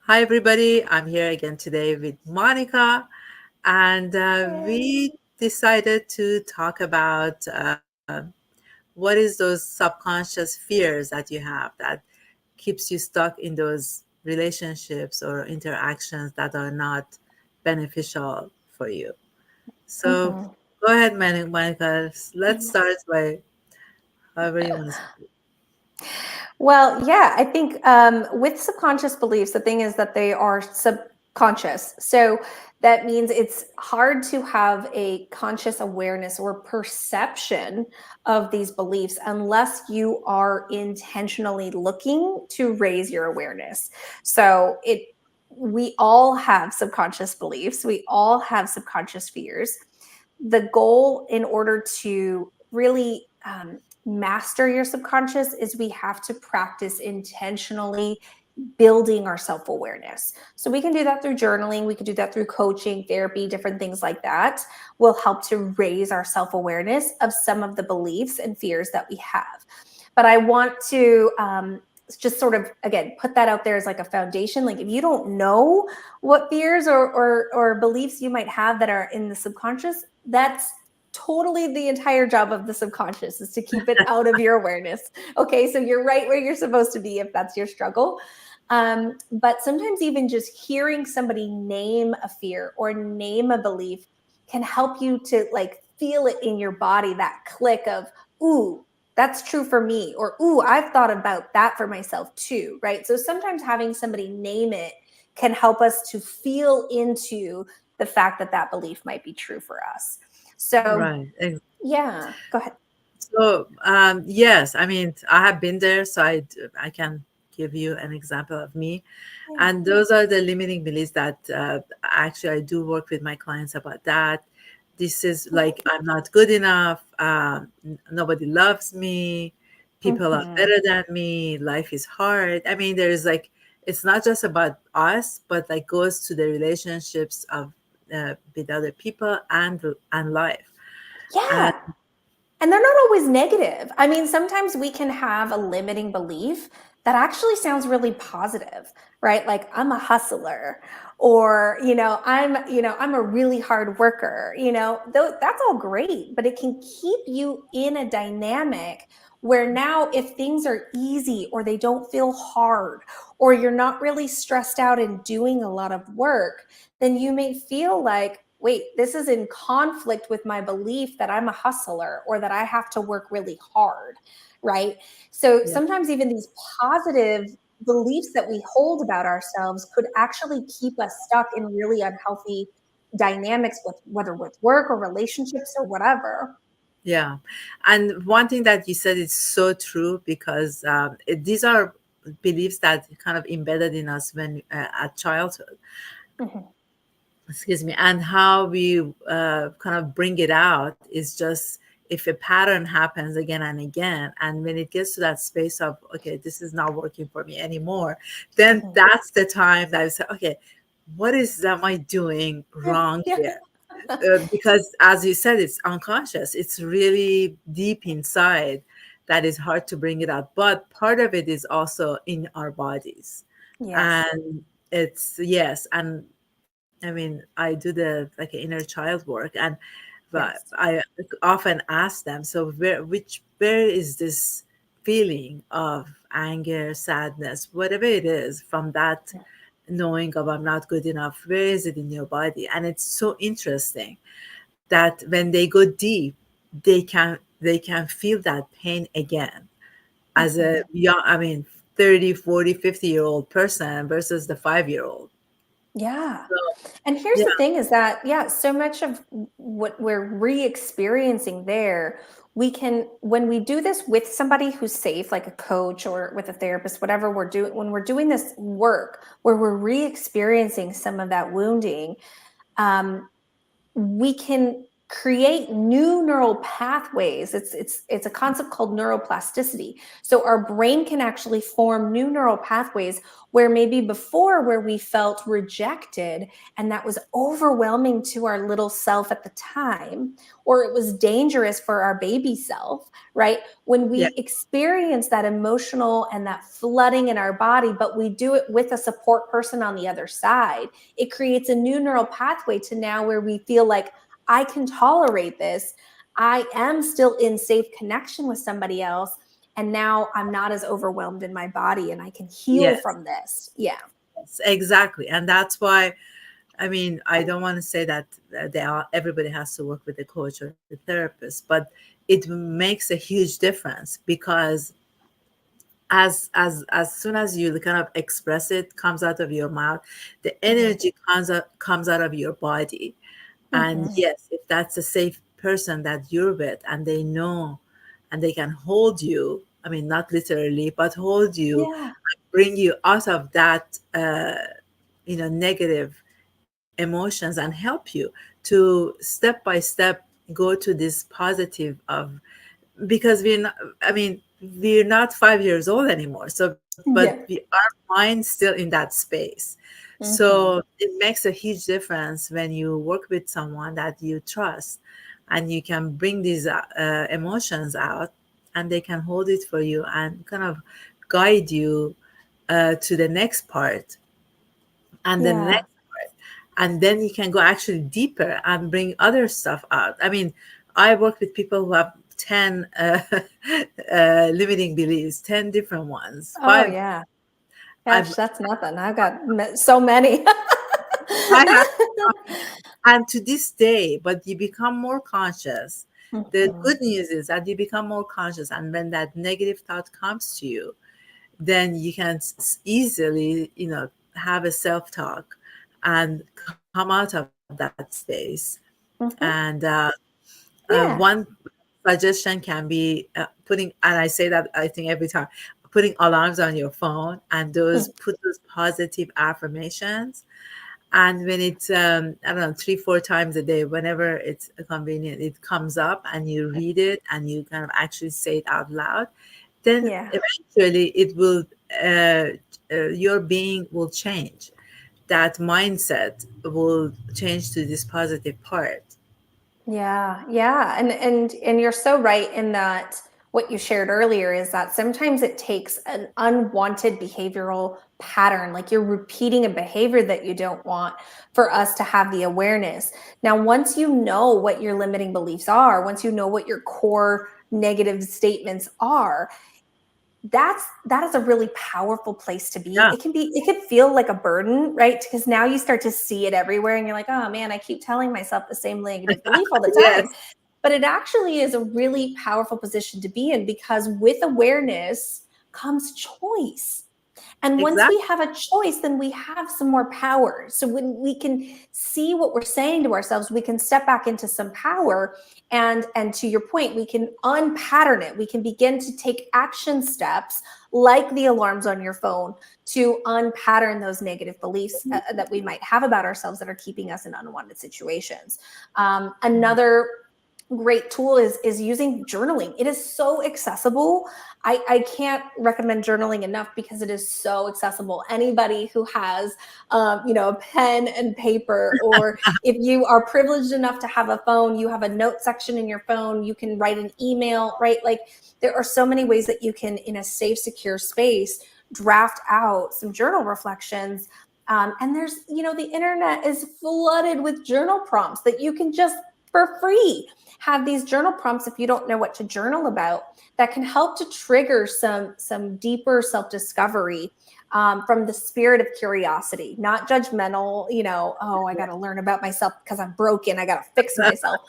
Hi, everybody. I'm here again today with Monica, and we decided to talk about what is those subconscious fears that you have that keeps you stuck in those relationships or interactions that are not beneficial for you. So Mhm. go ahead, Monica. Let's start by however you want to start. Well, yeah, I think with subconscious beliefs, the thing is that they are subconscious. So that means it's hard to have a conscious awareness or perception of these beliefs unless you are intentionally looking to raise your awareness. So we all have subconscious beliefs, we all have subconscious fears. The goal in order to really master your subconscious is we have to practice intentionally building our self-awareness. So we can do that through journaling, we can do that through coaching, therapy, different things like that will help to raise our self-awareness of some of the beliefs and fears that we have. But I want to just sort of again put that out there as like a foundation. Like if you don't know what fears or beliefs you might have that are in the subconscious, that's totally the entire job of the subconscious is to keep it out of your awareness. Okay, so you're right where you're supposed to be if that's your struggle. But sometimes even just hearing somebody name a fear or name a belief can help you to like feel it in your body, that click of, ooh, that's true for me, or ooh, I've thought about that for myself too, right? So sometimes having somebody name it can help us to feel into the fact that that belief might be true for us. So Right. yeah, go ahead. So, yes, I mean, I have been there, so I can give you an example of me. Yeah. And those are the limiting beliefs that actually I do work with my clients about that. This is like, I'm not good enough. Nobody loves me. People are Mm-hmm. better than me. Life is hard. I mean, there's like, it's not just about us, but like goes to the relationships of with other people and life. And Yeah. And they're not always negative. I mean, sometimes we can have a limiting belief that actually sounds really positive, right? Like I'm a hustler or, I'm a really hard worker, though that's all great, but it can keep you in a dynamic where now if things are easy or they don't feel hard or you're not really stressed out and doing a lot of work, then you may feel like, wait, this is in conflict with my belief that I'm a hustler or that I have to work really hard, right? So yeah. sometimes even these positive beliefs that we hold about ourselves could actually keep us stuck in really unhealthy dynamics with whether with work or relationships or whatever. Yeah. And one thing that you said is so true because these are beliefs that kind of embedded in us when at childhood, Mhm. excuse me, and how we kind of bring it out is just if a pattern happens again and again, and when it gets to that space of, okay, this is not working for me anymore, then Mhm. that's the time that I say, okay, what is am I doing Yeah, wrong yeah. here? Because as you said, it's unconscious, it's really deep inside that is hard to bring it out, but part of it is also in our bodies. Yes. And it's, yes, and I mean, I do the like inner child work, and but Yes. I often ask them, so where is this feeling of anger, sadness, whatever it is, from that knowing of I'm not good enough, where is it in your body? And it's so interesting that when they go deep, they can feel that pain again as a Mhm. young, I mean, 30, 40, 50-year-old person versus the 5-year-old. Yeah. So And here's yeah. the thing is that, yeah, so much of what we're re experiencing there, we can, when we do this with somebody who's safe, like a coach or with a therapist, whatever we're doing, when we're doing this work where we're re experiencing some of that wounding, um, we can create new neural pathways. It's a concept called neuroplasticity. So our brain can actually form new neural pathways where maybe before, where we felt rejected and that was overwhelming to our little self at the time, or it was dangerous for our baby self, right? When Yeah. we experience that emotional and that flooding in our body, but we do it with a support person on the other side, it creates a new neural pathway to now where we feel like, I can tolerate this. I am still in safe connection with somebody else. And now I'm not as overwhelmed in my body and I can heal Yes. from this. Yeah. Yes, exactly. And that's why, I mean, I don't want to say that everybody has to work with a coach or a therapist, but it makes a huge difference because as soon as you kind of express it, comes out of your mouth, the Mm-hmm. energy comes out of your body. And Mm-hmm. yes, if that's a safe person that you're with and they know and they can hold you, I mean, not literally, but hold you, Yeah. bring you out of that negative emotions and help you to step by step go to this positive of, because we're not, I mean, we're not 5 years old anymore, so but Yeah. our mind's still in that space. So Mm-hmm. it makes a huge difference when you work with someone that you trust and you can bring these emotions out, and they can hold it for you and kind of guide you to the next part and the Yeah. next part, and then you can go actually deeper and bring other stuff out. I mean, I work with people who have 10 limiting beliefs, 10 different ones, Oh, five. yeah. I've Gosh, that's nothing. I've got so many. I have, and to this day, but you become more conscious. The Mhm. good news is that you become more conscious, and when that negative thought comes to you, then you can easily, have a self-talk and come out of that space. And Mhm. one Yeah. suggestion can be putting, and I say that I think every time, putting alarms on your phone and those Mm. put those positive affirmations. And when it's I don't know, 3 4 times a day, whenever it's convenient, it comes up and you read it and you kind of actually say it out loud, then Yeah. eventually it will your being will change. That mindset will change to this positive part. Yeah, yeah. And you're so right in that what you shared earlier is that sometimes it takes an unwanted behavioral pattern, like you're repeating a behavior that you don't want, for us to have the awareness. Now, once you know what your limiting beliefs are, once you know what your core negative statements are, that is a really powerful place to be. Yeah. It could feel like a burden, right? Because now you start to see it everywhere and you're like, oh man, I keep telling myself the same negative belief all the time. Yes. But it actually is a really powerful position to be in, because with awareness comes choice. And once we Exactly. have a choice, then we have some more power. So when we can see what we're saying to ourselves, we can step back into some power. And to your point, we can unpattern it. We can begin to take action steps like the alarms on your phone to unpattern those negative beliefs that we might have about ourselves that are keeping us in unwanted situations. Another great tool is using journaling. It is so accessible. I can't recommend journaling enough because it is so accessible. Anybody who has a pen and paper, or if you are privileged enough to have a phone, you have a note section in your phone, you can write an email, right? Like, there are so many ways that you can, in a safe, secure space, draft out some journal reflections. And there's, the internet is flooded with journal prompts that you can just, for free, have these journal prompts if you don't know what to journal about, that can help to trigger some deeper self-discovery, from the spirit of curiosity, not judgmental, oh, I got to learn about myself because I'm broken, I got to fix myself.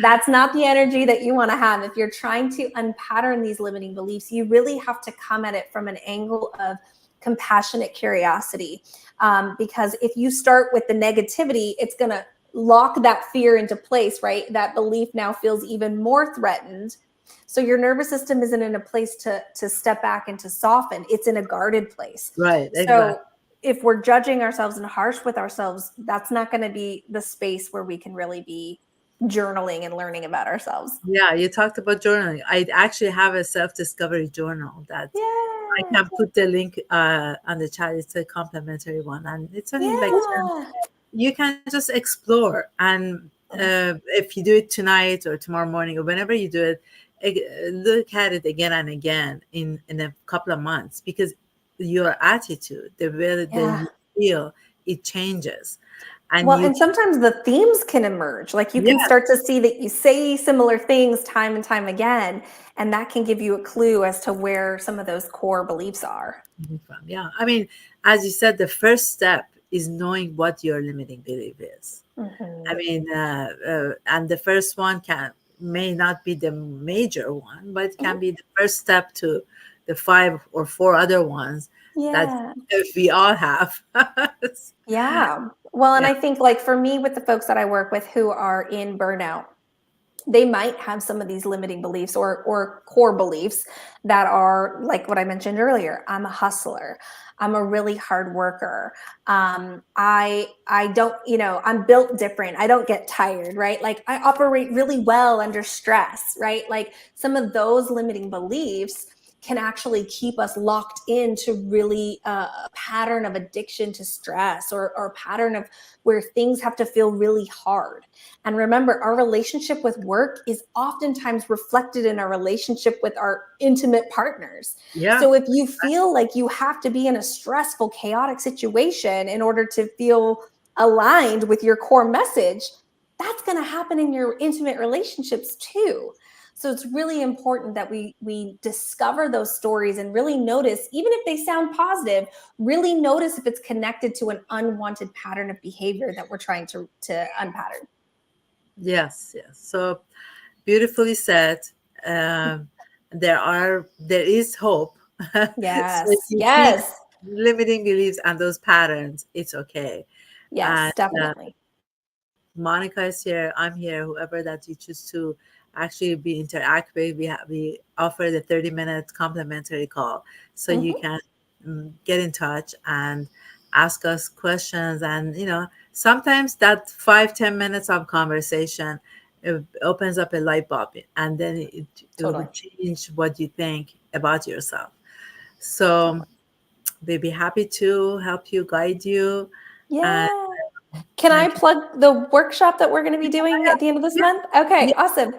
That's not the energy that you want to have. If you're trying to unpattern these limiting beliefs, you really have to come at it from an angle of compassionate curiosity. Because if you start with the negativity, it's going to lock that fear into place, right? That belief now feels even more threatened. So your nervous system isn't in a place to step back and to soften. It's in a guarded place. Right. So Exactly. if we're judging ourselves and harsh with ourselves, that's not going to be the space where we can really be journaling and learning about ourselves. Yeah, you talked about journaling. I actually have a self-discovery journal that I Yeah. can put the link on the chat. It's a complimentary one, and it's only like 10. Yeah. You can just explore, and if you do it tonight or tomorrow morning or whenever you do it, look at it again and again in a couple of months, because your attitude, the way that Yeah. you feel, it changes, and Well, you and can, sometimes the themes can emerge. Like you can yeah. start to see that you say similar things time and time again, and that can give you a clue as to where some of those core beliefs are. From. Yeah. I mean, as you said, the first step is knowing what your limiting belief is. I Hmm. mean, and the first one may not be the major one, but it can Hmm. be the first step to the five or four other ones that Yeah. we all have. Yeah. Well, and Yeah. I think like for me with the folks that I work with who are in burnout, they might have some of these limiting beliefs or core beliefs that are like what I mentioned earlier. I'm a hustler. I'm a really hard worker. I don't, I'm built different. I don't get tired, right? Like I operate really well under stress, right? Like some of those limiting beliefs can actually keep us locked into really a pattern of addiction to stress or a pattern of where things have to feel really hard. And remember, our relationship with work is oftentimes reflected in our relationship with our intimate partners. Yeah. So if you feel like you have to be in a stressful, chaotic situation in order to feel aligned with your core message, that's going to happen in your intimate relationships too. So it's really important that we discover those stories and really notice, even if they sound positive, really notice if it's connected to an unwanted pattern of behavior that we're trying to unpattern. Yes. Yes. So beautifully said. Um, there is hope. So if Yes, you keep yes, limiting beliefs and those patterns, it's okay. And yes, definitely. Monica is here. I'm here. Whoever that you choose to actually be interact with, we offer the 30-minute complimentary call, so you Hmm. can get in touch and ask us questions. And sometimes that 5-10 minutes of conversation, it opens up a light bulb, and then it Totally, would change what you think about yourself. So totally. we'd be happy to help you, guide you, and Yeah. Can I thank you. plug the workshop that we're going to be doing at the end of this Yeah, month? Okay, yeah, awesome.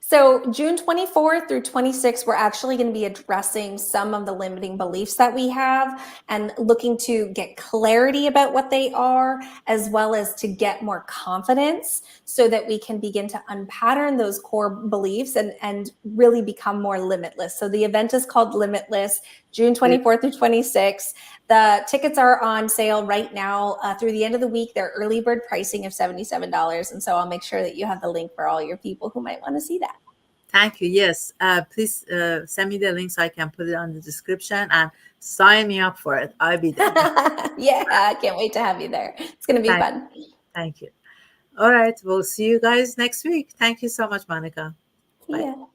So, June 24th through 26th, we're actually going to be addressing some of the limiting beliefs that we have and looking to get clarity about what they are, as well as to get more confidence so that we can begin to unpattern those core beliefs and really become more limitless. So, the event is called Limitless, June yeah. 24th through 26th. The tickets are on sale right now through the end of the week. They're early bird pricing of $77. And so I'll make sure that you have the link for all your people who might want to see that. Thank you. Yes. Please send me the link so I can put it on the description and sign me up for it. I'll be there. Yeah, I can't wait to have you there. It's going to be Thank, fun. thank you. All right. We'll see you guys next week. Thank you so much, Monica. See Bye. ya.